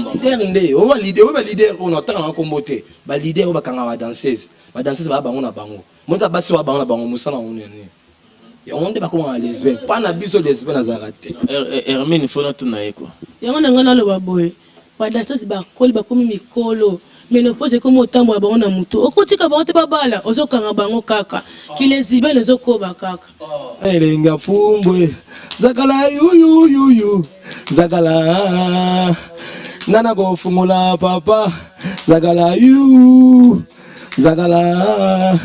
bomba leader on va leader on attend en comboté ba leader ba kanga ba danseuse ba bango na bango monta basi wa bango na bango musana on ne ya on ba comment lesbienne pas na biso lesbienne azarate Hermine faut na tuna eko ya on ngana lo ba boy ba danseuse ba koli ba komi mikolo mais ne pose comme autant ba bango na mutu okotika bango te ba bala ozokanga bango kaka ki lesbienne ozokoba kaka elenga fumbwe zakala yu zakala nana go fungula papa zakala yu zakala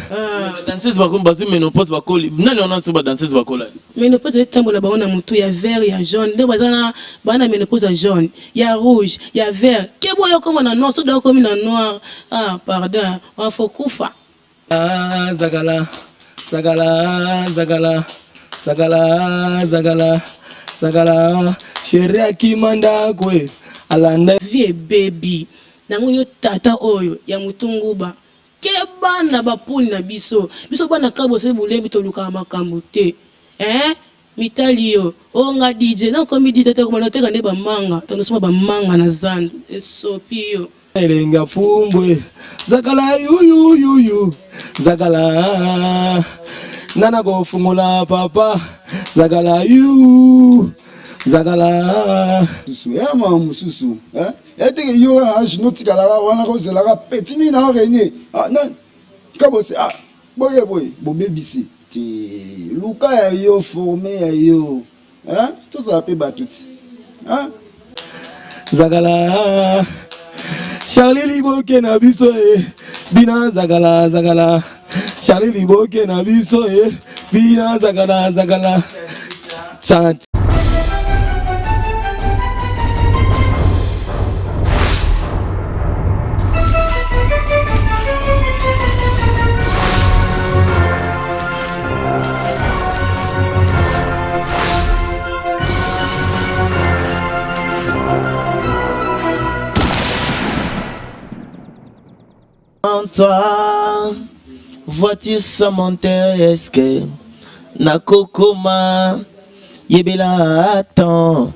danseuse ba komba su ménopause ba koli nani on a su ba danseuse ba kola ménopause etambola bango na mutu ya vert ya jaune nde bazana bana ménopause ya jaune ya rouge ya vert kebo yo comme na noir so do comme na noir pardon on faut kufa zakala zakala zakala zakala zakala zakala sheria kimanda kwe alanda vie baby nango yo tata oyo ya mutunguba keba na bapuli na biso bana kabo se bulembi toluka makambo te mitali yo onga DJ na komi DJ te komana te kande ba manga tonosoma ba manga na zandu esopi yo elenga fumbwe zakala yu zakala nana go fungula papa zakala yu zakala susu ma mususu eteke yo ajinoti kala wana ko zela petini na rene na kabose boye bo bebisi ti luka ya yo formé ya yo tout ça pe batuti zakala Charlie Liboke na biso bina zakala Charlie Liboke na biso bina zakala chant toi, vois-tu ça monter est-ce que Nakokoma Yebela attends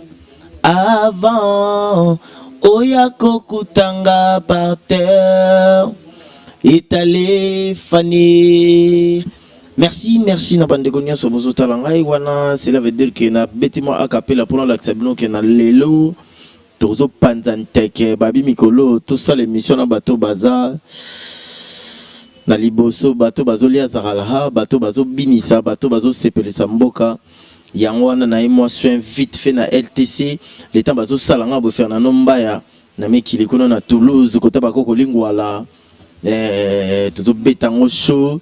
avant Oyako Kutanga par terre Étalé Fanny. Merci na bandekonia so bozo talanga wana cela veut dire que na bêtiment a capella pour l'accepter que na lelo tozo panzanteke babi mikolo tout ça l'émission na bateau bazar na liboso bateau bazolia zaralaha bateau bazo binisa bateau bazo sepelisa mboka yango wana na moi soin vite fait na LTC l'état bazo salanga bo faire na nombaya na mekili kono na Toulouse kota bakoko lingwala tozo betango show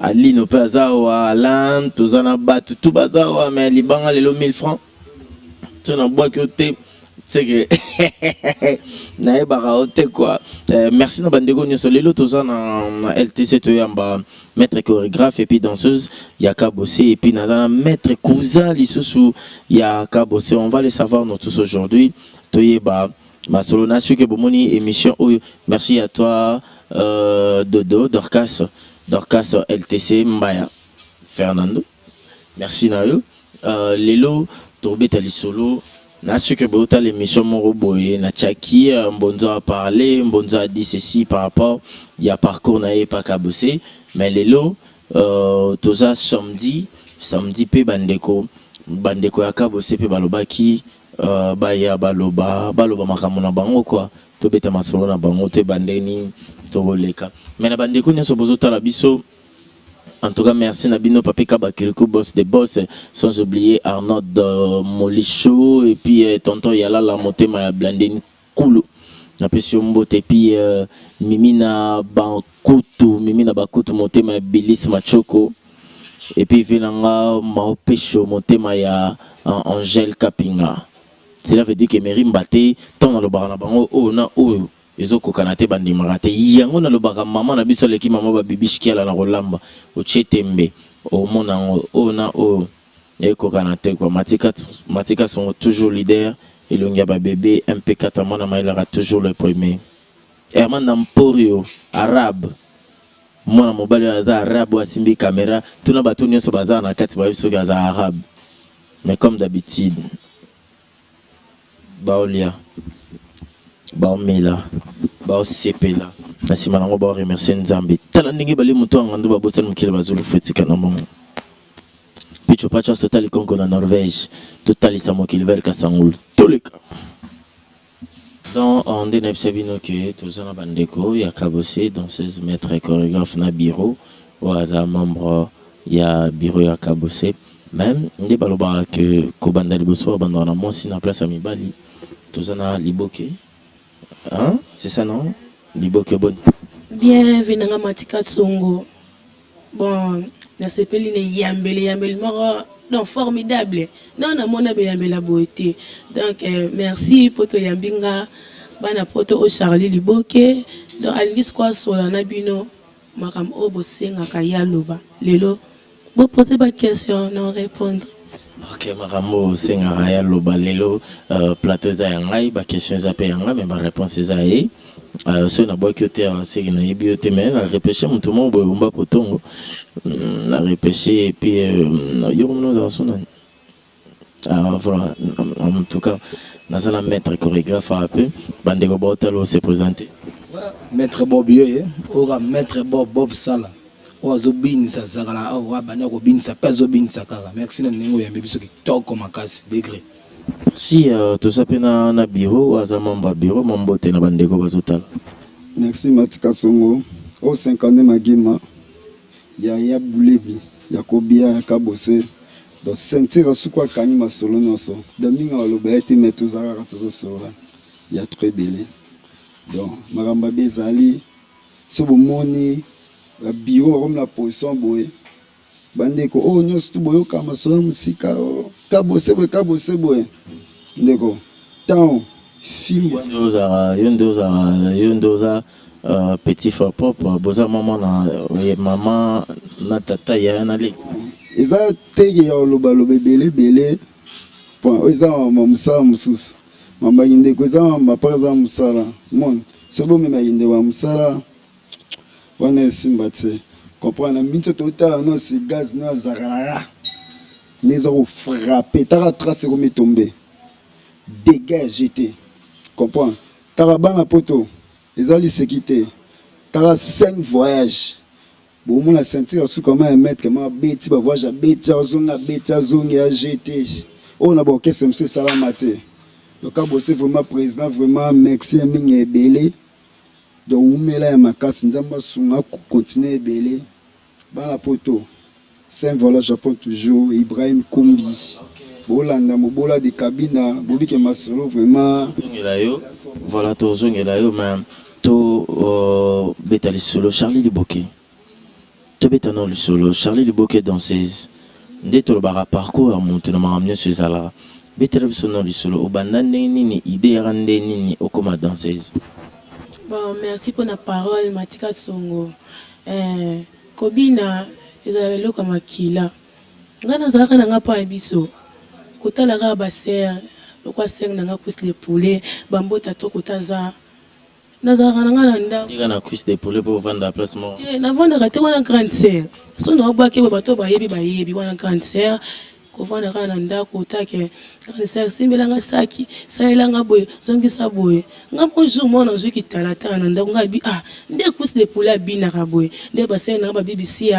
alino pazawa alan tozana batu tout bazawa mais libanga lelo 1000 francs tona bois que te c'est que naebara ote quoi. Merci na bandeko nyoso lelo tozana na LTC to yamba maître chorégraphe et puis danseuse Yaka Bossé et puis nazana maître cousin lisusu Yaka Bossé. On va le savoir nous tous aujourd'hui. Toyeba masolo na su que bomoni émission. Merci à toi Dodo Dorcas LTC Mbaya Fernando. Merci na yo. Lelo tobeta lisolo. Na su que bota l'émission Moroboye na Tchaki Mbonzo a parlé, Mbonzo a dit ceci par rapport il y a parcours na pas kabosé mais lelo toza samedi pe bandeko ya kabosé pe balobaki ba ya baloba makambo na bango quoi to beta masolo na bango te bandeni to boleka mais na bandeko nyoso bozo tala biso. En tout cas, merci Nabino Papika Bakirikou, boss des boss, sans oublier Arnaud Molicho et puis tonton Yala la montée ma blandine Koulou. Na pesio mbote puis Mimina Bakutu montée ma Bilis Machoko et puis Venanga Maopesho montée ma ya Angèle Kapinga. Cela veut dire que Merim Baté, tant dans le baranabango, na ezoko kanate bandi marate yango na lobaka mama na biso leki mama ba bibishkiala na rolamba o chetembe o mona o na o eko kanate kwa matika sont toujours leader et longia ba bébé MP4 mona maila toujours le premier Herman Namporio arabe mona mobali aza arabe asimbi caméra tuna batu nyoso baza na kati ba biso aza arabe mais comme d'habitude Baolia baomela baosepela na nsima nango baoremercie nzambe tala ndenge bali moto angando babosani mokili bazulu fetika na mongo picho pacha sotali kongo na Norvège totalisa mokili vers kasangulu toleka donc on dit nebsebino que tozana bandeko ya kabose danseuse maître chorégraphe na bureau oaza membre ya bureau ya kabose même nde baloba que kobanda liboso abanda na mwasi na place ya mibali tozana liboke hein c'est ça non liboke bonne bienvenue na matika songo bon na sepeli ne yambele moko non formidable non na mona be yambela beauté donc merci poto yambinga bana poto o Charlie Liboke donc alingis kwa sola na bino makam o bosenga kayaloba lelo bo poser ba question non répondre. Ok, Maramo, c'est un réel lelo plateau zayangai, ba question zape yanga, mais ma réponse est zaye. So na boy côté c'est na bioté mais la repêcher mon tout le monde bomba potongo. La repêcher et puis yo nous en sonne. Voilà, en tout cas, dans un maître chorégraphe un peu, Bandego Botalo s'est présenté. Maître Bob Yoye, ora maître Bob Sala. Ozobinisa zakala awa bana ko binisa pezo binisa kaka merci na ningo ya biso ki toko makasi degré si to sapena na bureau azamamba bureau mombote na bandeko bazotala merci Matika Songo o 50 magima ya bulebi ya kobia ya kabose do sentir sukwa kani masolo noso daminga waloba ete meto zakaka tozo sola ya très belé donc maramba bezali sobo moni la bureau comme la position boy bandeko oh nyos tu boyo kama so musika oh kabose boy ndeko tant film yondoza petit frère papa boza maman na tata ya na le eza tege ya loba belé point eza mamsa mususu mamba ndeko eza mapa za musala mon sobo mema yinde wa musala wana simbate comprendre minto total non c'est gaz non zakara les ont frappé tara trace comme tombé dégâts jeté comprendre tara bana poto les ali sécurité tara 5 voyages bon mon la sentir sous comment un mètre comment bêti ba voyage bêti zonga a jeté on a bon qu'est-ce que c'est salamate donc a bossé vraiment président vraiment merci mingi belé donc umela ya makasi nzamba sunga continuer belé bana poto saint vola Japon toujours Ibrahim Kombi bolanda mobola de cabina bobike masolo vraiment voilà to zongela yo même to betali solo Charlie Liboke to betano le solo Charlie Liboke danseuse ndeto le bara parcours monte na maramnya sezala betali solo le solo obanda nini idée rande nini okoma danseuse. Bon, merci pour la parole, Matika Songo. Kobina, ils avaient l'eau comme Akila. Ngana zaka nanga pa biso. Kota la ga baser, le quoi seng nanga pousse les poulets, bambo tato kota za. Nazara nanga nda. Diga na cuisse des poulets pour vendre placement. Na vendre raté wana grande sœur. So no ba ke bato ba yebi wana grande sœur. Kovanda kana ndako utake kana simbelanga saki sailanga boye zongisa boye ngapo jumo na zuki talata na ndako ngabi nde kus de pula bina ka boye nde basena ba BBC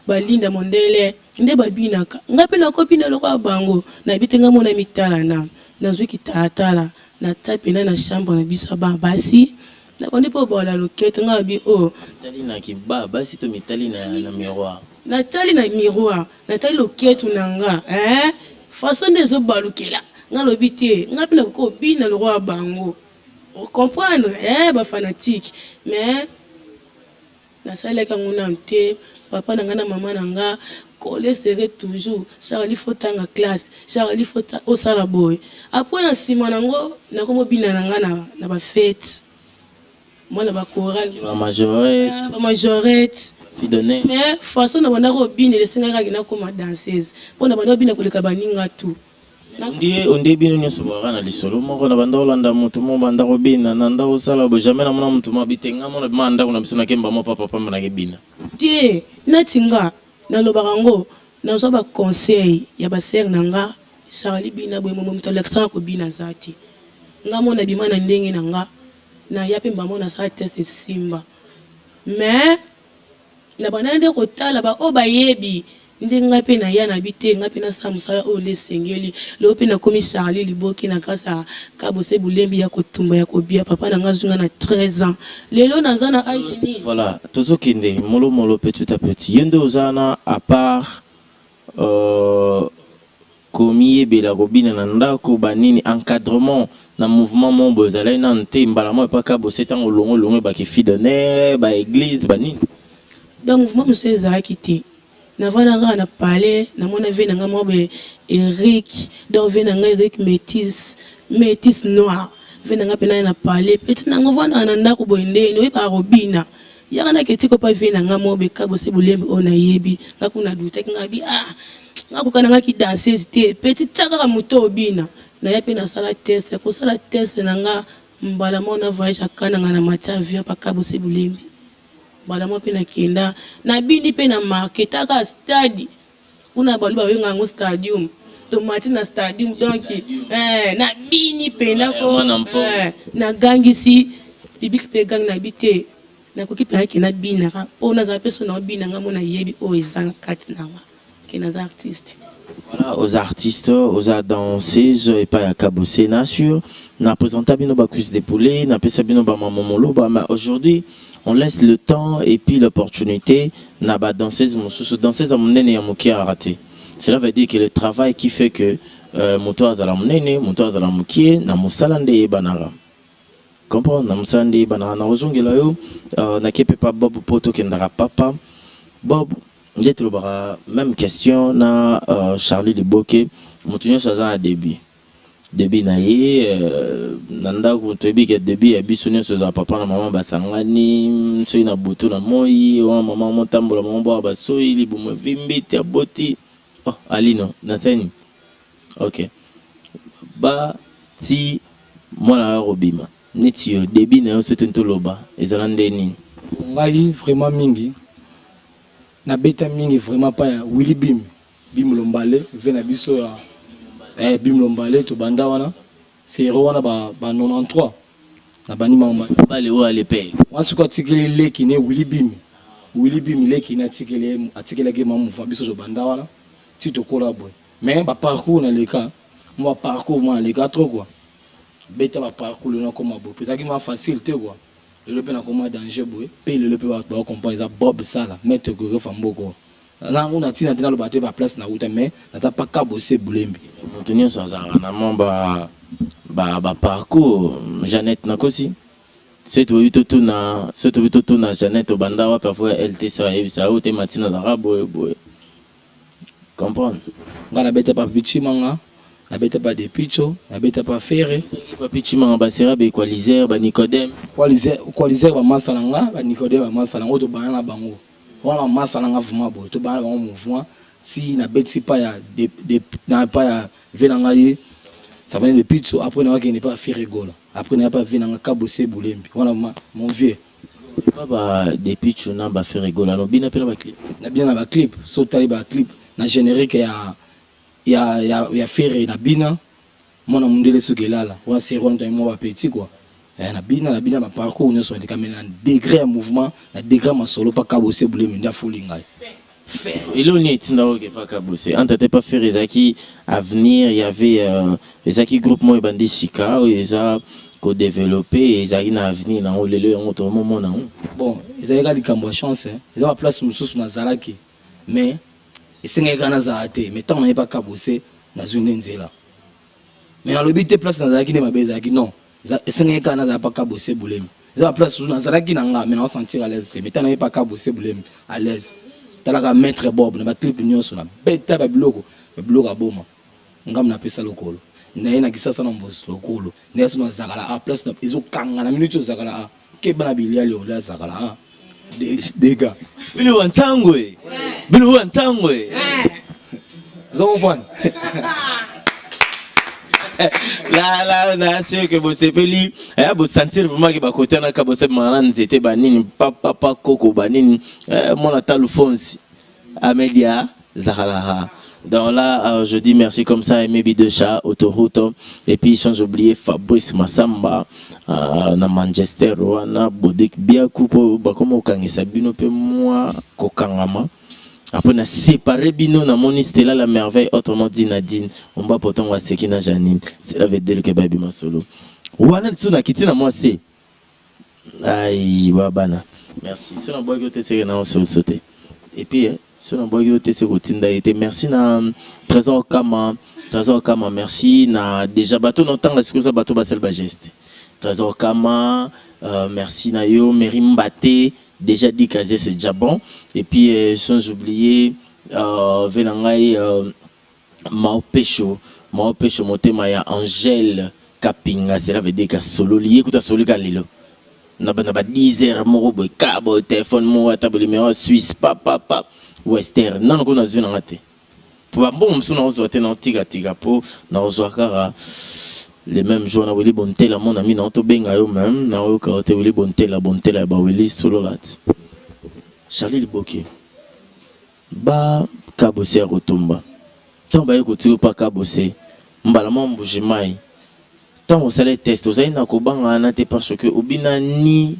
balinda mondele nde babina ngapi na kopina lokwa bango na bitenga mona mitala na zuki talata na tapina na chambre na biso basi na bandi po bola loketo ngabi tali na kiba basi to mitali na miroir Nathalie na miroir, Nathalie loketu nanga, façon des obalukela, nga lobité, nga pina ko bina le roi bango. Comprendre, ba fanatique, mais na sala ka nguna mte, papa nanga na maman nanga, collé serait toujours, Charlie fotanga classe, Charlie fota au sala boy. Après na sima nango, na komo bina nanga na ba fête. Moi na ba chorale, ba majorette. Mais façon na banda ko bine le singa ka ko ma danseuse pona banda bine ko le kabaninga tu on bino nyoso ba na lisolo moko na banda olanda mutu mo banda ko bina na nda osala bo jamais na mona mutu ma bitenga mona manda kuna bisona kemba mo papa na ke bina tie na tinga na lobarango na zo ba conseil ya ba ser nanga Charlie bina boy mo mutu Alexandre ko bina zati nga mona bimana ndenge nanga na ya pe mbamo na sa test simba mais na banande ko tala ba o ba yebi ndenga pe na ya na bite nga pe na sa musala o le sengeli lo pe na komi Charlie Liboki na kasa Kabose Bulembi ya kotumba ya kobia papa na nga zunga na 13 ans lelo na zana ageni voilà tozo kende molo petit à petit yende ozana à part komiye bela kobina na ndako banini encadrement na mouvement mombo ezalai na nte mbala mo pa Kabose tango longo ba ki fidonner ba église banini donc mouvement monsieur ezalaki te na vana nga na parler na mona ve na nga mobe Eric donc ve na nga Eric métis noir ve na nga pena na parler petit na nga vana na ndako boende no ba robina yaka na ketiko pa ve na nga mobe Kabose Bulembi ona yebi nga kuna douter nga bi nga kokana nga ki danseuse te petit tsaka moto obina na ya pe na sala test ko sala test na nga mbala mona voyage akana nga na macha avion pa Kabose Bulembi mbala mo pe na kenda na bindi pe na market aka stade una baluba wenga ngo stadium to mati na stadium donc na bini pe na ko na gangisi bibik pe gang na bite na ko kipa ki na bina ka po na za peso na bina nga mo na yebi o ezanga kati na wa ke na za artiste. Voilà, aux artistes, aux danseuses et pas à Kabose na sûr na présenter bino ba cuisse de poulet na pesa bino ba mamomolo ba mais aujourd'hui on laisse le temps et puis l'opportunité na ba danseuse danseuse monene ya moki a raté. Cela veut dire que le travail qui fait que moto azala monene moto azala moki na mosala nde banara comprendre na mosala nde banara na ozongela yo na kepe pa Bob poto kendara papa Bob j'ai trouvé même question na Charlie Liboki motunyo saza début na ye nanda ko tobi ke début ya bisonyo saza papa na maman basangani so ina butu na moi wa maman motambola maman ba basoyi libumo vimbiti aboti oh alino na seni OK ba ti mwana robima niti yo début na yo soto loba ezala ndeni ngai vraiment mingi na beta mingi vraiment pas ya Willy Bim Lombale ve na biso ya Bim Lombale to banda wana zéro wana ba 93 na bani mama bale o alepe wasu ko tikeli leki ne Willy Bim leki na tikeli ke mamu fa biso to banda wana ti to kola boy mais ba parcours na leka moi parcours moi leka trop quoi beta ba parcours na comme bo peut ça qui m'a facilité quoi le pe na comme danger boy pe le pe ba comprendre ça Bob Sala mettre go famboko na on a tina lo bater ba place na route mais na ta pas Kabose Bulembi motunyo saza na mamba ba parcours Jeannette nakosi c'est tout na Jeannette banda wa parfois LT ça ou te matina za boy comprendre ngala beta pa bichi manga na beta pa de picho na beta pa ferre pa pichi manga ba sera be equalizer ba Nicodème ba masalanga ba Nicodème ba masalanga to bana na bango wana masalanga vraiment bo to bana bango mouvement si na beti pa ya na pa ya venanga ye ça venait de picho après na ki ne pas ferre gola après na pas venanga Kabose Bulembi wana mon vieux ba de picho na ba ferre gola no bina pela ba clip na bien na ba clip so tali ba clip na générique ya ferre na bina mona mundele sukelala wa seron ta mo ba petit quoi na bina ba parcours nyo so de kamena degré ya mouvement na degré ma solo pa Kabose Bulembi nda fulinga il on est dans que pas Kabose entre pas faire ezaki avenir il y avait ezaki groupement bandi sika eza ko développer ezaki na avenir na olelo en autre moment na bon ezaki ka likambo chance eza ba place mususu na zalaki mais esenga kana zalate mais tant na pas Kabose na zone nzela mais na lobité place na zalaki ne mabeza ki non esenga kana za pas Kabose Bulembi eza ba place na zalaki na nga mais na sentir à l'aise mais tant na pas Kabose Bulembi à l'aise talaka maître Bob na ba clip nyonso na beta ba blogo aboma ngam na pesa lokolo na ina kisasa na mbosi lokolo na yaso na zakala a place na ezo kanga na minute zakala a ke bana bilia le ola zakala a dega bilo wantangwe zomvan là sûr que vous sepeli vous sentir vraiment que ba côté na Kabose mana nzete banini papa koko banini mon atal fonsi amedia zakala Donc là, je dis merci comme ça, Maybe de chat, autoroute. Et puis, sans oublier Fabrice Massamba, na Manchester, Rwanda, Bodek, Biakupo, Bakomo Kangisa, Bino, pe moi, Kokangama. Après, on a séparé Bino, na moni Stella la merveille, autrement dit Nadine, on va pourtant voir Sekina Janine. Cela veut dire que Baby Masolo. Wana, tu n'as quitté na moi, c'est. Aïe, Wabana. Merci. Si on a boire, tu na sauté. Et puis, si on a boire, tu merci na Trésor Kama, merci na déjà bateau longtemps est-ce que ça bateau basel bageste. Trésor Kama, merci na yo, Merim Baté, déjà dit que c'est déjà bon. Et puis sans oublier Venangai Mao Pecho motema ya Angèle Kapinga, cela veut dire que solo lié kuta solo kalilo. Na ba 10 heures mo boy cabo téléphone mo table numéro Suisse papa Western non ko na zuna ngate. Pour un bon monsieur na ozote na tiga po na ozwakara les mêmes jours na wili bontela mon ami na to benga yo même na o ka te wili bontela ba wili solo lat. Charlie Liboki ba kabose ya kotumba tamba ye kotiyo pa kabose mbala mo mbujimai tant on les test aux aïna kobanga na te parce que obina ni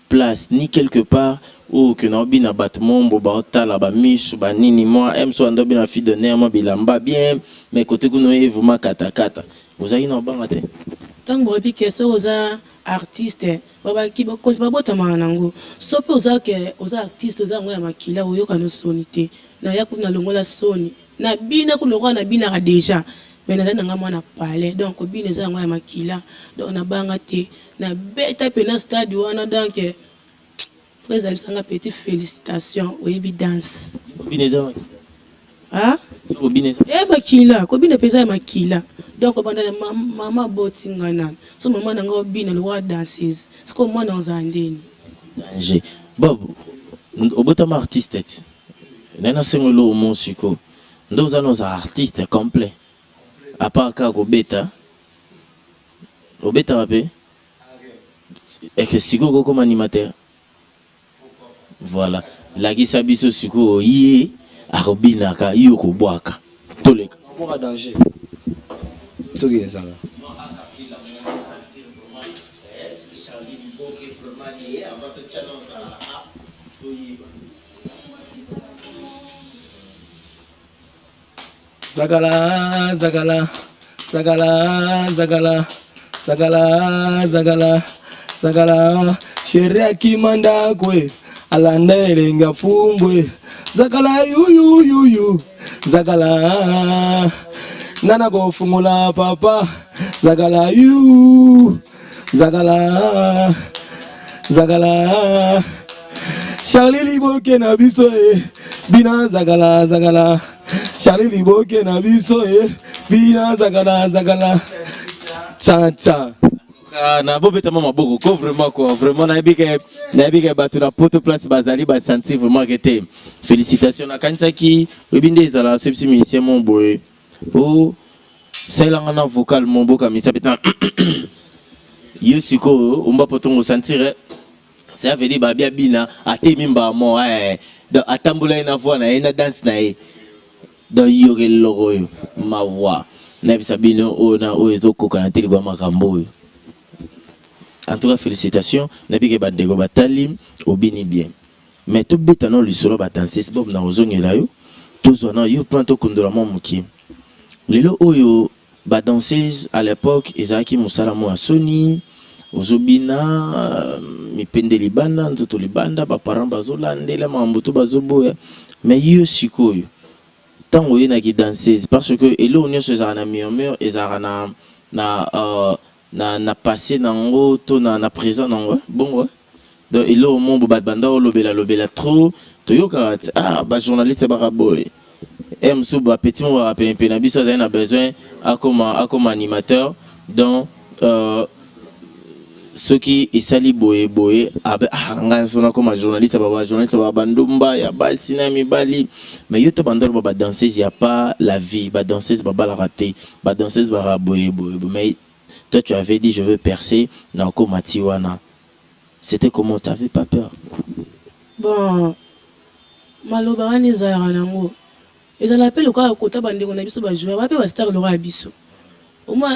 place ni quelque part ou que na obina battement boba otala ba misu ba nini moi aime so ando bina fi donner moi bilamba bien mais côté kuno vraiment kata vous aïna obanga te tant bobi que so oza artiste baba ki ba konti babota manango so pe oza artiste oza ngoya makila oyoka no sonité na ya kuna longola soni na bina kulongwa na bina ka déjà mais na nanga mwana parler donc bina za ngoya makila donc na banga te na beta pe na stade wana donc président sanga petit félicitations au évidence bina za ah bina za makila ko bina pesa makila donc banda mama botingana so mama nanga bina le roi danseuse c'est comme moi dans andeni danger bob obota ma artiste nena sengolo mon suko ndoza nos artistes complet à part ka obeta wape et que siko comme animateur voilà la gisa biso siko yé arobina ka yoko boaka toleka pour danger to gezanga Zagala, Zagala, Zagala, Zagala, Zagala, Zagala, Zagala, Sheria kimanda kwe, alanda elenga fumbwe, Zagala yu, Zagala, nana go fumula papa, Zagala yu, Zagala, Zagala, Charlie Liboke na biso bina Zagala. Charlie Liboke na biso bina Zagala cha na bobeta mama boko ko vraiment na bike batu na poto place bazali ba sentir vraiment que te félicitations na kansaki webinde zala subsi musicien mon boy o selanga na vocal mon boka mi sapeta yusiko umba potongo sentir ça veut dire ba bia bina atemi mba mo atambula na voix na danse na dans yore logo ma voix na bisabino ona oezo na teligwa makambo. En tout cas félicitations na bike badego batali obini bien mais tout betano lisolo batansis bob na ozongela yo tozwana yo planto kondola mo muki lelo oyo ba danseuse à l'époque ezaki musala mo asoni ozobina mipende libanda nzoto libanda ba parents bazolandela mambuto bazoboya mais yo sikoyo tango yena ki danseuse parce que elo nyonso ezaka na murmure ezaka na passé nango to na présent nango bon donc elo mombo banda lobela trop toyoka ba journaliste ba boy mso ba petit mo ba pena biso a besoin comme animateur donc ce qui est sali boye nga sona comme journaliste ba bandumba ya basi na mibali mais yo to bandolo ba danseuse y a pas la vie ba danseuse ba la rater ba danseuse ba boye mais toi tu avais dit je veux percer na comme Tiwana c'était comment t'avais pas peur bon maloba wani za yango ezala pe lokola kota bandeko na biso bajoueur bape bastar lokola biso omwa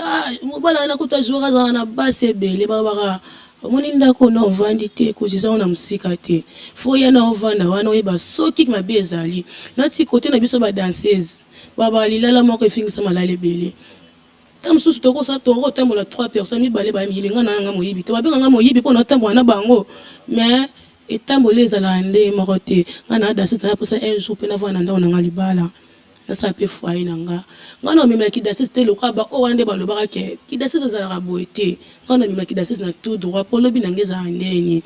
mobala na kota joueur azala na basi ebele babaka omoni ndako na ovandi te kozisa na mosika te fo ya na ovanda wana oyeba soki mabe ezali nati kote na biso badanseuse babaka lilala moko efingisa malala ebele ta mosusu tokotambola 3 personnes mibale bayilinga na nga moyibi te babenga nga moyibi mpo na otambola na bango mais etambola ezala nde moko te nga na danseuse na posa un jour mpe navana ndako na nga libala nasala mpe foye na nga nga na omemela kidanseuse te lokola ba oyo wana nde balobaka ke kidanseuse ezalaka boye te nga na omemela kidanseuse na tout droit mpo lobi nange ezala ndeni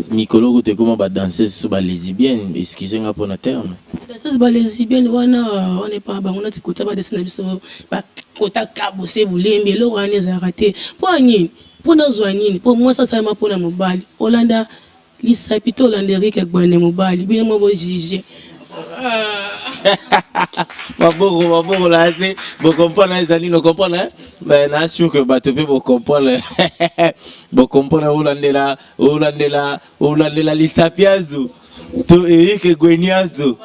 mikolo kote koma badanseuse so balesibienne excuse nga mpo na terme danseuse balesibienne wana epa bango nati kota badanseuse na biso bakota kabose bulembi eloko wana ezalaka te mpo nini mpo nazwa nini mpo mwasi asalema mpo na mobali olanda lisapi to olanda erike gbane mobali bino mo bojuge Maboko là, c'est vous comprenez, Janine, vous comprenez? Ben, je suis sûr que tu peux vous comprendre. Vous comprenez, Olandela, Lissapiazo, tout Eric Gweniazo.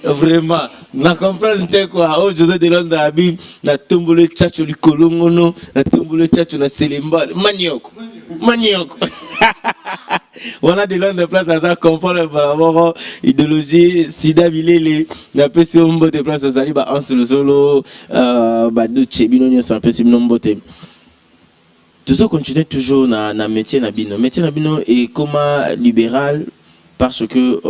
Vraiment, na comprendre quoi? Aujourd'hui, de Londres, Abim, na tombole tchatcho li kolongono, na tombole tchatcho na selimba, manioko. On a de l'autre place à ça comprendre par rapport à l'idéologie Sida Bilele na pesi ombo de place aux ali ba en solo ba duche binonyo sans pesi nombo te toujours continuer toujours na métier na bino et comme libéral parce que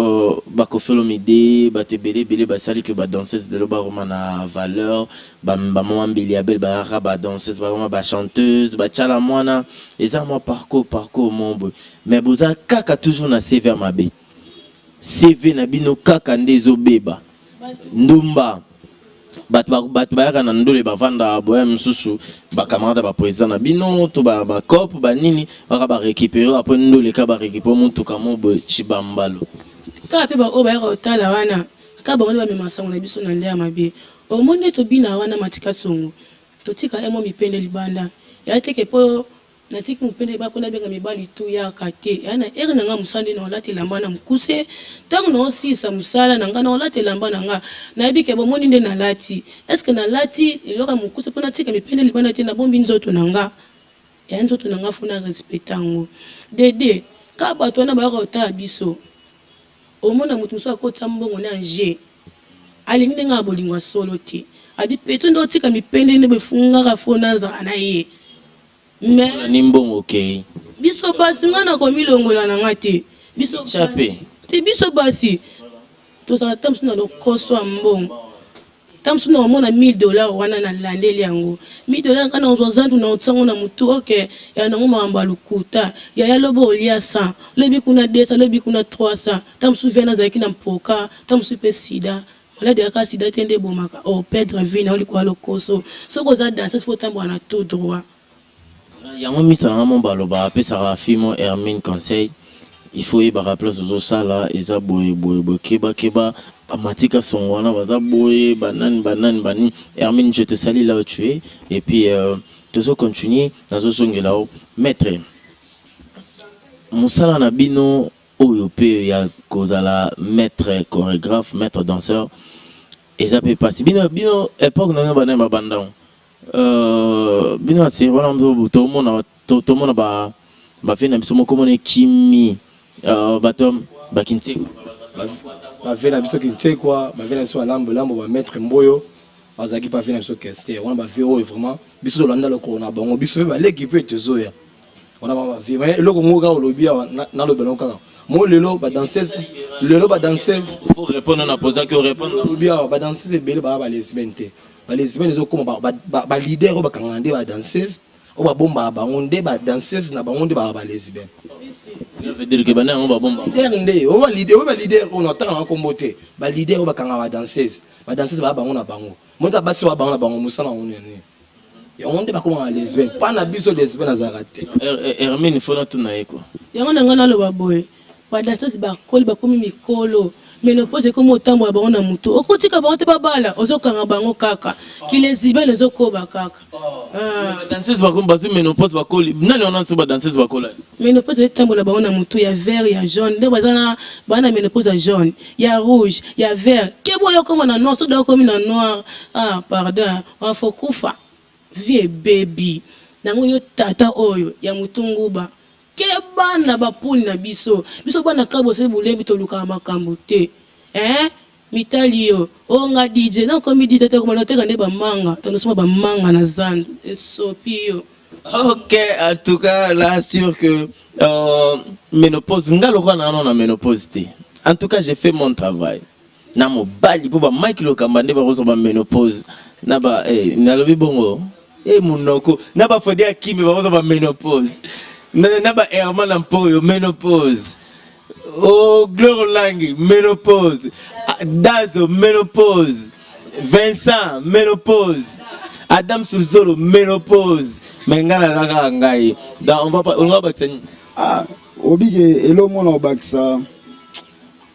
ba kofelo mide ba te belé ba sali que ba danseuse de lo ba romana valeur ba maman biliabel ba ba danseuse ba chanteuse ba chala mwana eza moi parcours mon boy mais boza kaka toujours na CV mabe CV na bino kaka ndezo beba ndumba bat bayaka na ndole bavanda boya msusu ba camarade ba président na bino to ba cop ba nini ba récupérer après ndole ka ba récupérer mutu kamo bo chibambalo ka pe ba o ba otala wana ka ba wona ba memasango na biso na ndea mabe o monde to bina wana matika songo to tika emo mipende libanda ya teke po na tiki mpende ba pona benga mibali tu ya kate yana ere na nga musande na olate lamba na mkuse tangu na osisa musala na nga na olate lamba na nga na ebike bo moni nde na lati est-ce que na lati iloka mkuse pona tika mipende libanda te na bombi nzoto na nga ya nzoto na nga funa respectango dede ka bato na ba rota biso o mona mutu muso akota mbongo na nje alingi nga bolingwa solo te abi petu ndo tika mipende ne befunga ka fona za na ye mais nimbongo okay biso basi nga na komilongola na nga te biso chape te biso basi to sa tamsu na lokoso mbongo tamsu na mona $1000 wana na landeli yango $1000 kana ozozandu na otsango na mutu okay ya na ngoma mba lukuta ya lobo olia 100 lebi kuna 200 lebi kuna 300 tamsu vena zaki na mpoka tamsu pe sida wala de ka sida tende bomaka o perdre vie na olikwa lokoso soko za danser faut tambo na tout droit. Yango misa na mon baloba apesa fimo Hermine conseil il faut y rappeler aux sala eza boy keba amatika songwana baza boy banani Hermine je te salue là où tu es et puis toujours continuer nazo songela maître musala na bino oyo pe ya kozala maître chorégraphe maître danseur eza pe passer bino époque na bana mabandang bino asi wana to mona ba fena biso moko mona kimi batom bakinti ba fena biso kinti quoi ba fena biso lambo ba maître mboyo bazaki pa fena biso kester wana ba vio vraiment biso dolanda le corona bango biso ba l'équipe tezoya wana ba vio mais loko ngoka olobia na lo belon kaka mo lelo ba danseuse faut répondre na posa que répondre olobia ba danseuse bele ba lesbienne te ba lesbienne zo comme ba leader ba kangande ba danseuse o ba bomba ba ngonde ba danseuse na ba ngonde ba lesbienne ça veut dire que bana on ba bomba ndé o ba leader on entend na kombote ba leader ba kanga ba danseuse ba bango na bango mo ka basi wa bango na bango musana on ne ya ngonde ba koma lesbienne pas na biso lesbienne azarate Hermine faut na tuna eko yango na ngana lo ba boy ba danseuse ba koli ba komi mikolo ménopause comme autant ba bango na mutu okotika bango te babala ozokanga bango kaka kilesibe lezokoba kaka danseuse bakoli bazu ménopause bakoli nani ona nso ba danseuse bakola ménopause etambola bango na mutu ya vert ya jaune nde bazana bana ménopause ya jaune ya rouge ya vert kebo yo comme na noir so da comme na noir pardon faut kufa vie baby nango yo tata oyo ya mutunguba keba na bapuni na biso bana kabo se bulembi toluka makambo te mitali yo onga DJ na komi DJ te ko noteka ne ba manga tonosoma ba manga na zandu esopi yo. Ok, en tout cas là sûr que ménopause ngalo kwa na ménopause te. En tout cas j'ai fait mon travail na mobali po ba Mike Lokambande ba koso ba ménopause na ba na lobi bongo munoko na ba fodi akimi ba koso ba ménopause na ba Herman Lampoyo ménopause oh Gloire Langi ménopause Dazo ménopause Vincent ménopause Adam Souzolo ménopause mengana kaka ngai on va pas obige elo mona obakisa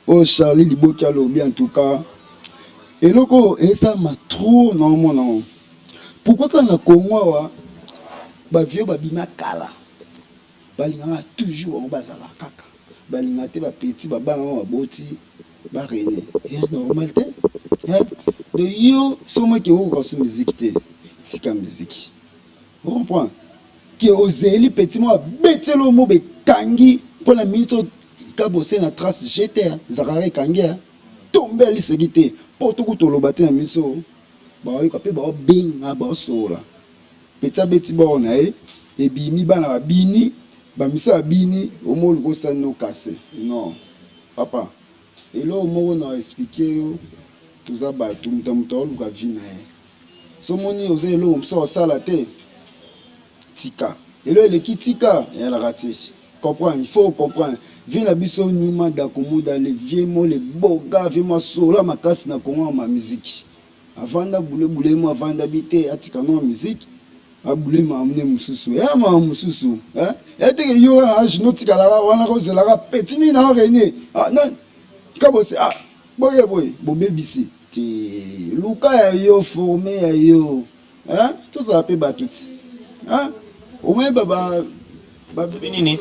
o Charlie Libokia lobi en tout cas eloko esa ma trop non pourquoi quand na Congo ba vieux babima kala balinga toujours on bazala kaka balinga te ba petit baba na boti ba rené normal te de yo somo ke o ko musique te tika musique vous comprenez que ozeli petit mo betelo mo be kangi pour la minute kabose na trace GTA zakare kangi tomber li segité pour tout to lobate na miso ba yo kapé ba benga ba sola peta beti ba ona e bini bana ba bini ba misa bini o mo luko sa no cassé non papa et là mo na expliquer yo tout ça ba tout mutamto luka vina e so moni ozelo mso sala te tika et là le kitika et la raté comprendre il faut comprendre vient la biso nyuma da komoda les vieux mots les beaux gars vieux moi sola ma casse na comment ma musique avant da boule moi avant d'habiter atika no musique a boule ma amener mususu ma mususu et que yo age notika la wana ko zela ka petit ni na rené non kabose boye bo bébisi ti luka yo formé yo tout ça peut batuti au moins baba binini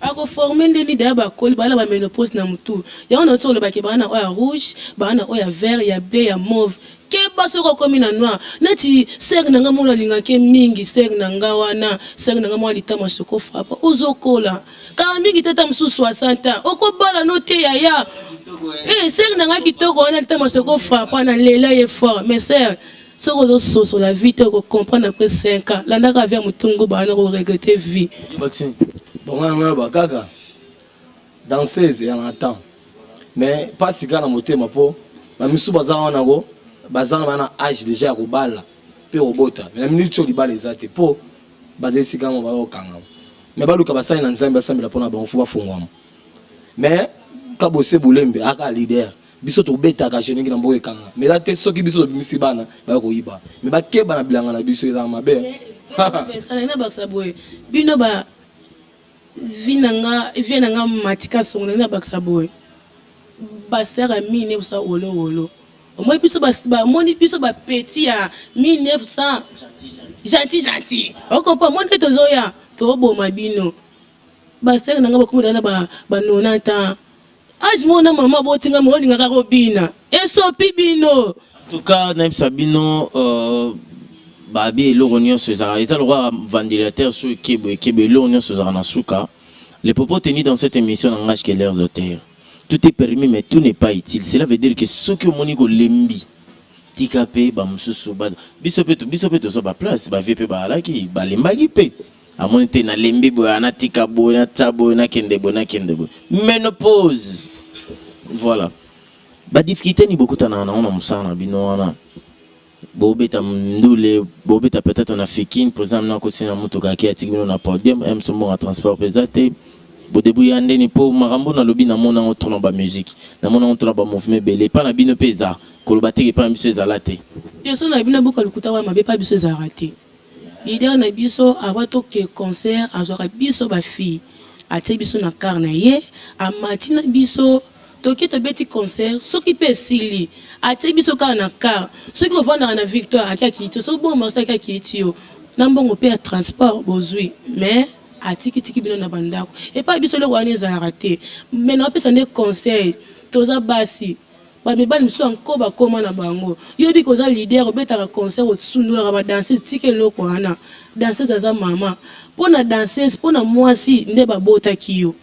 ako former ndeni da ba koli bala ba ménopause na mutu ya ona tolo ba ke bana oya rouge bana oya vert ya bleu ya mauve ke baso ko komi na noir nati ser na ngamo linga ke mingi ser na ngawana ser na ngamo litama soko frapa ozokola ka mingi tata msu 60 okobala note ya ser na ngaki toko ona litama soko frapa na lela ye fort mais ser soko zo soso la vie to ko comprendre après 5 ans la ndaka via mutungu bana ko regretter vie bon on a kaka danseuse et en temps mais pas si grand motema po ba misu bazana na go bazana bana âge déjà ko bala pe obota mais la minute cho libala ezate po bazesi kama ba okanga mais baluka basali na nzambe basambela pona ba ofu bafungwamo mais kabose bulembe aka leader biso to beta ka jeune ngi mboye kanga mais la te soki biso bimisi bana ba ko yiba mais ba keba na bilanga na biso eza mabe ça na baksa boye bino ba vinanga matika songa na baksa boy basera 1900 olo moi biso ba moni biso ba petit ya 1900 gentil on comprend mon que tozoya to boma bino basera nanga ba komona ba 90 ans age mona mama botinga mo linga ka robina esopi bino en tout cas naim sabino babi eloko nyonso ezala eza lokwa ventilateur so ekebe eloko nyonso ezala na suka. Les propos tenus dans cette émission n'engagent que leurs auteurs. Tout est permis mais tout n'est pas utile. Cela veut dire que ceux qui ont moniko lembi tikape ba mususu ba bisopeto so ba place ba vepe ba alaki ba lembagi pe amonite na lembi bo na tika bo na tabo na kende bo ménopause. Voilà. Ba difficulté ni beaucoup tana na musana bino wana. Bobeta mndule bobeta peut-être en africaine par exemple na kosina mutoka ki atigino na podium m somo en transport pesate bo debuya ndeni po marambo na lobi na mona otona ba musique na mona otona ba mouvement belé pas na bino peza koloba te pas biso ezalate yeso na bino boka lukuta wa mabe pas biso ezalate leader na biso abato ke concert azora biso ba fille ate biso na car na ye amatina biso toki to beti concert soki pe sili ati biso ka na car soki ovanda na victoire akia kiti so bon morceau akia kiti yo na mbongo pe ya transport bozui mais atiki bino na bandako et pas biso le wani za raté mais na pesa ne conseil toza basi ba mibali miso encore ba koma na bango yo bi koza leader obeta concert osunula ba danser tike loko wana danser za mama pona danseuse pona mwasi nde babota kiyo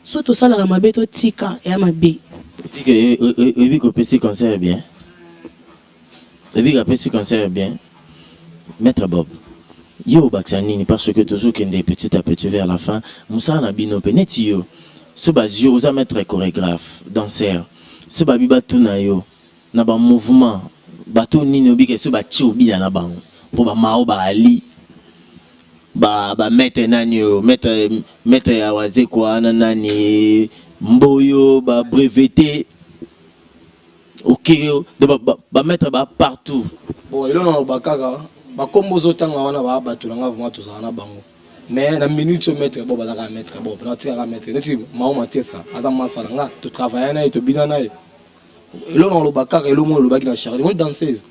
so to sala ka mabeto tika ya mabe ebi ko pesi concert bien ebi ka pesi concert bien maître Bob yo baksanini parce que toujours kende petit à petit vers la fin Moussa na bino peneti yo ce bazio oza maître chorégraphe danseur ce babi batuna yo na ba mouvement bato nini obi ke ce ba chi obi na bango po ba mao ba ali ba maître nani yo maître ya waze kwa nani mboyo ba breveté OK de ba maître ba partout bon il on ba kaka ba kombo zotanga wana ba batulanga vraiment to sana bango mais na minute maître bon ba la maître bon na tika maître neti mao matesa aza masala nga to travailler na to bina na elo na lo ba kaka elo mo lo ba ki na charlie moi danseuse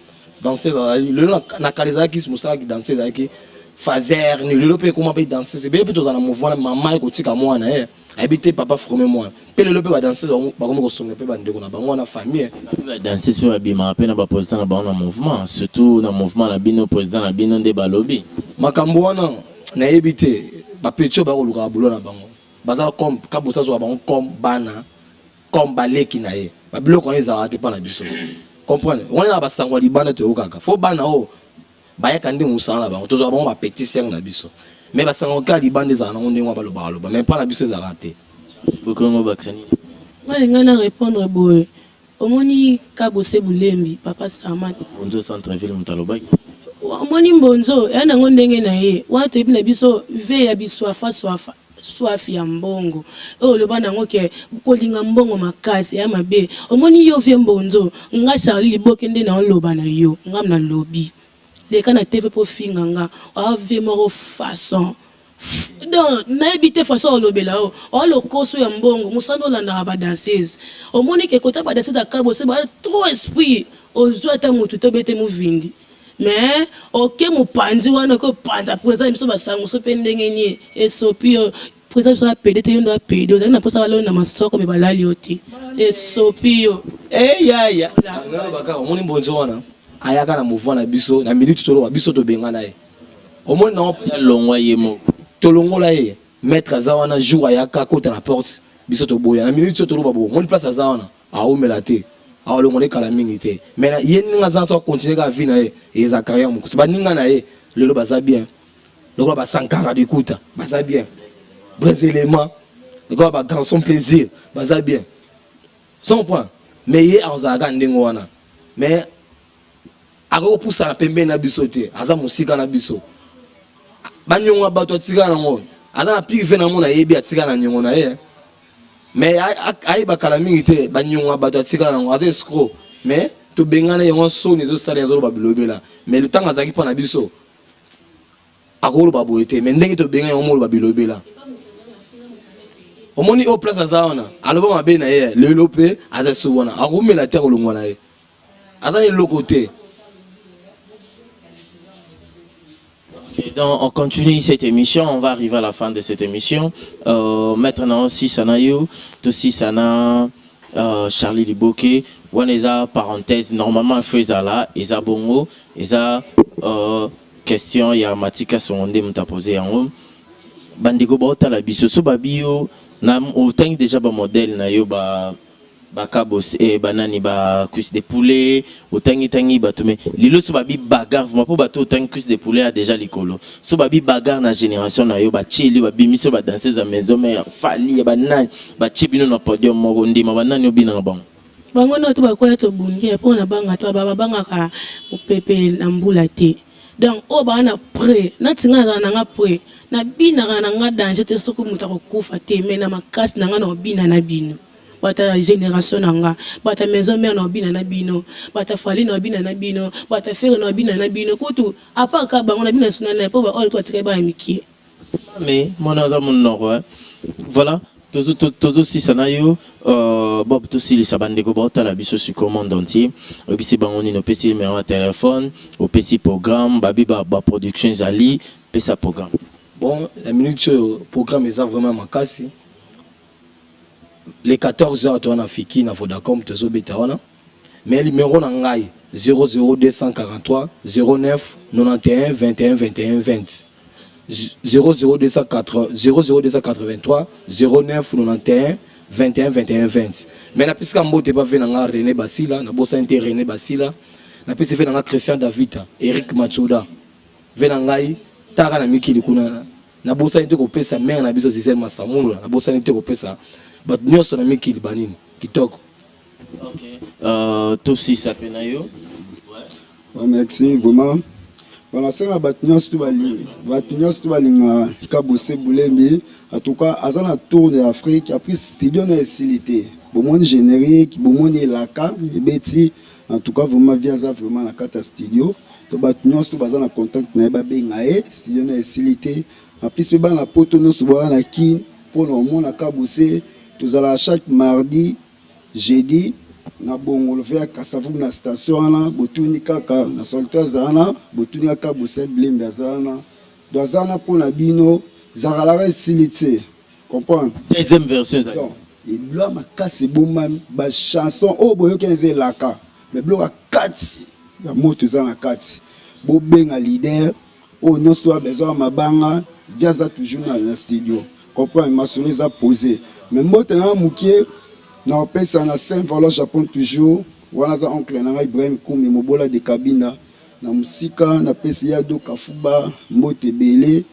le na kaleza ki musa ki danseuse aki fazer ni le pe comment pe danser c'est bien plutôt dans mouvement maman ko tika moi na habiter papa formé moi pe le pe ba danser ba comme ko songa pe ba ndeko na bango na famille ba danser pe ba bima pe na ba président na ba na mouvement surtout na mouvement na bino président na bino nde ba lobby makambo wana na habiter ba petio ba ko luka bulo na bango bazala comme kabusa zo bango comme bana comme baleki na ye ba biloko na ezala te pa na biso comprendre on a ba sangwa libana te okaka fo bana o bayaka ndi musala bango tozo bango ba petit seng na biso mais ba sangwa ka libanda za na ndengwa ba loba mais pas na biso za raté bokongo baksani malinga na répondre boy omoni kabose bulembi papa Samad bonzo centre ville mutalobaki omoni mbonzo yana ngondenge na ye watu ebi na biso ve ya biso afa swafi ya mbongo o le bana ngoke kolinga mbongo makasi ya mabe omoni yo vie mbonzo nga Charlie liboke nde na loba na yo ngam na lobby les cas na TV pour finganga a vraiment façon donc na habité façon lobela o lo koso ya mbongo musando landa ba danseuse o moni ke kota ba danseuse da kabo se ba trop esprit o zwata mutu to bete mu vindi mais OK mu pandi wana ko panda présent miso ba sango so pendenge ni esopio présent so apede te yondo apede o na posa ba lo na masoko me balali oti esopio ya na ba ka o moni mbonzo wana ayaka na mouvement na biso na minute tolo biso to benga na ye omoni na longwa yemo to longola ye maître azawana jour ayaka kota na porte biso to boya na minute tolo babo moni place azawana a omela te a longone kala mingi te mais na ye ninga za so continuer ka vie na ye eza carrière moko se ba ninga na ye lelo baza bien lelo ba sankara de kuta baza bien brésilement lelo ba garçon plaisir baza bien son point mais ye azaka ndengo wana mais ako pusa na pembe na biso te aza musika na biso banyonga bato atika na ngo aza na privé na mona yebi atika na nyongo na ye mais ai bakala mingi te banyonga bato atika na ngo aza escroc mais to bengana yango so nezo sala yazo ba bilobela mais le temps azaki pa na biso akolo ba boete mais ndenge to bengana yango ba bilobela omoni o place azaona aloba mabe na ye le lope aza suwana akumela te kolongwa na ye aza ni lokote. Donc, on continue cette émission, on va arriver à la fin de cette émission. Maintenant, si Sanayo, aussi Sana, Charlie Liboke, on est à parenthèse, normalement, faisait là, ils a bongo, ils a question, il y a Matika Sonde, m'ta posé en haut. Bandigo Bota la biso, so babio, nam autant déjà ba modèle na yo ba kabos et banani ba cuisse de poulet autant tangi batume lilo so babi bagarre vraiment pour bato autant cuisse de poulet a déjà likolo so babi bagarre na génération na yo ba chili ba bimiso ba danser à maison mais fali ba nani ba chibino na podium moko ndima ba nani obina bon bango na to ba ko to bungi pour na banga to ba banga ka pepe na mbula te donc o ba na pré na tinga na nga pré na bina na nga danger te soko mutako kufa te mais na makasi na nga na bina na bino bata génération nanga bata maison mère na bina na bino bata fali na bina na bino bata faire na bina na bino kutu apa ka bango na bina suna na po ba all to atire ba miki mais mon aza mon nord voilà Tozo si sanayo Bob to si lisa bandeko bota la biso sur commande entier obisi bangoni no pesi numéro de téléphone au pesi programme babi ba production jali pesa programme. Bon, la minute sur le programme est vraiment makasi. Les 14h tu as fiki na Vodacom tozo betaona. Mais le numéro nangai 00243 09 91 21 21 20. 00283 09 91 21 21 20. Mais na pisika mbote pas venanga René Basila, na bossa inter René Basila, na pisika venanga Christian Davita, Eric Machuda. Venangai taka na mikili kuna na bossa inter ko pesa mère na biso Gisèle Masamulo, na bossa inter ko pesa but nyonso na mikili banini kitoko. OK. Tout si ça penayo. Ouais. Merci vraiment. Voilà, c'est ma batnyos tu balinga kabose bulembi. En tout cas, azana tour de l'Afrique, après studio na facilité. Bon monde générique, bon monde laka, beti. En tout cas, vraiment via ça vraiment la carte studio. To batnyos tu bazana contact na ba bengae, studio na facilité. En plus ba na poto no soba na kin pour le monde na kabose. Tous à chaque mardi, jeudi. Na bongo le faire kasavu na station na botuni kaka na solta zana botuni kaka bosel blimba zana dozana pour na bino zarala silité comprendre Deuxième version ça. Donc il doit ma casse bomba ba chanson oh boyo kenze laka mais bloka 4 ya moto zana 4 bo benga leader oh non soit besoin mabanga via ça toujours na studio comprendre ma sonneuse posé mais moto na mukie. Non, pesa na Saint-Valois Japon toujours. Wana za oncle na Ibrahim Koumi mobola de Kabina na musika na pesa ya do Kafuba mbote belé.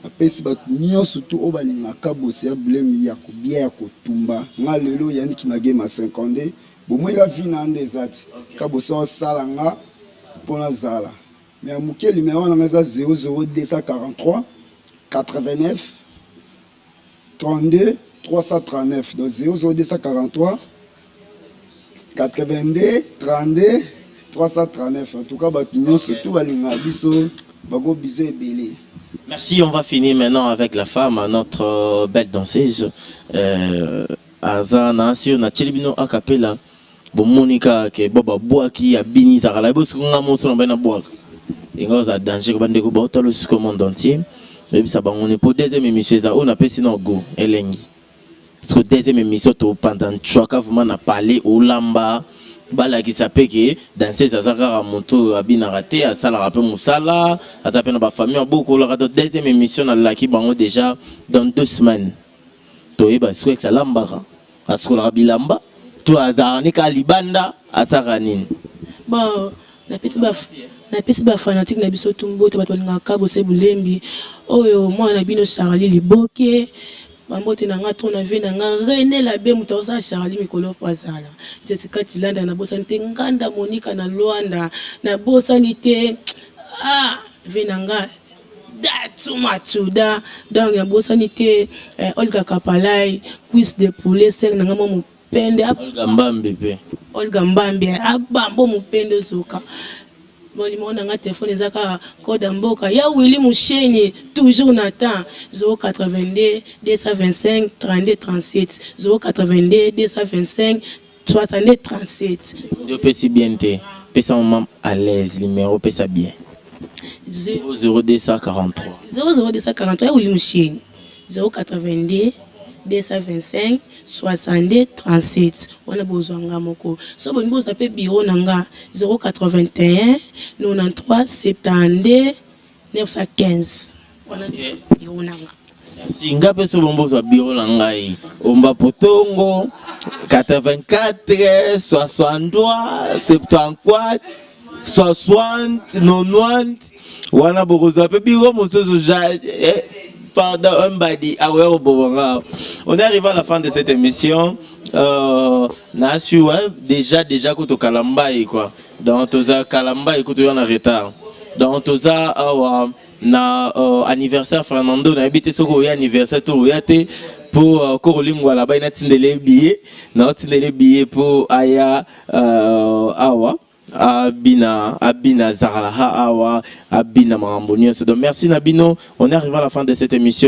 Na pesa bat nyo surtout obalinga kabosi ya blemi ya kubia ya kotumba. Nga lelo yani kimagema 50. Bomo ya vina ndezati. Kabosi wa salanga pona zala. Mais amuke numéro na meza 00243 89 32 339 donc 00243 82 32 339 en tout cas batunion surtout balinga biso bago biso ebele. Merci, on va finir maintenant avec la femme, notre belle danseuse Azana si on a Chelibino a cappella bon Monica ke baba boaki ya bini zakala bo sunga mo so na boaka ingoza danger bandeko ba otalo sur monde entier et ça ba on est pour deuxième émission ça on appelle sinon go elengi. Parce que deuxième émission, pendant 3 cas, vous m'en parlé au lamba, bala qui s'appelle que dans ces azakara moto abina raté, à sala rappel moussala, à taper dans ma famille, beaucoup la deuxième émission à la qui bango déjà dans 2 semaines. Toi, bah, soit que ça lamba, à ce qu'on a bilamba, toi, azarani kalibanda, à saranin. Bon, na pesi ba fanatique na biso tumbo to bato nga kabo se bulembi. Oyo moi na bino Charlie Liboke. Mamote na nga tona ve na nga René Labe mutosa Charlie Mikolo Pasala Jessica Tilanda na bosa nte nganda Monica na Luanda na bosa nite ve na nga Datu Machuda donc na bosa nite Olga Kapalai cuisse de poulet ser na nga mo mupende Olga Mbambe abambo mupende zoka. Bon, on a un téléphone, il y a code Mboka. Il y a Willy Moucheni, toujours Nathan, 082 225 32 37. 082 225 62 37. Deux PC bien té. Pesa maman à l'aise, numéro pesa bien. 00243. 00243, Willy Moucheni. 082 225 62 37. On a besoin de moko. So bon vous appelez bureau nanga 081 93 72 915. On a bureau nanga. Si ngape so bon besoin bureau nanga yi. Omba potongo 84 63 74 60 90. Wana besoin appelé bureau mosozo pardon, on est arrivé à la fin de cette émission. Déjà que tu Kalamba quoi. Dans Toza Kalamba écoute on a retard. Dans Toza na anniversaire Fernando na habité soko anniversaire to yate pour Korolingwa là-bas il a tindele billet, na tindele billet pour aya awa. Abina Zahara Awa Abina Marambonio. Donc merci Nabino, on est arrivé à la fin de cette émission.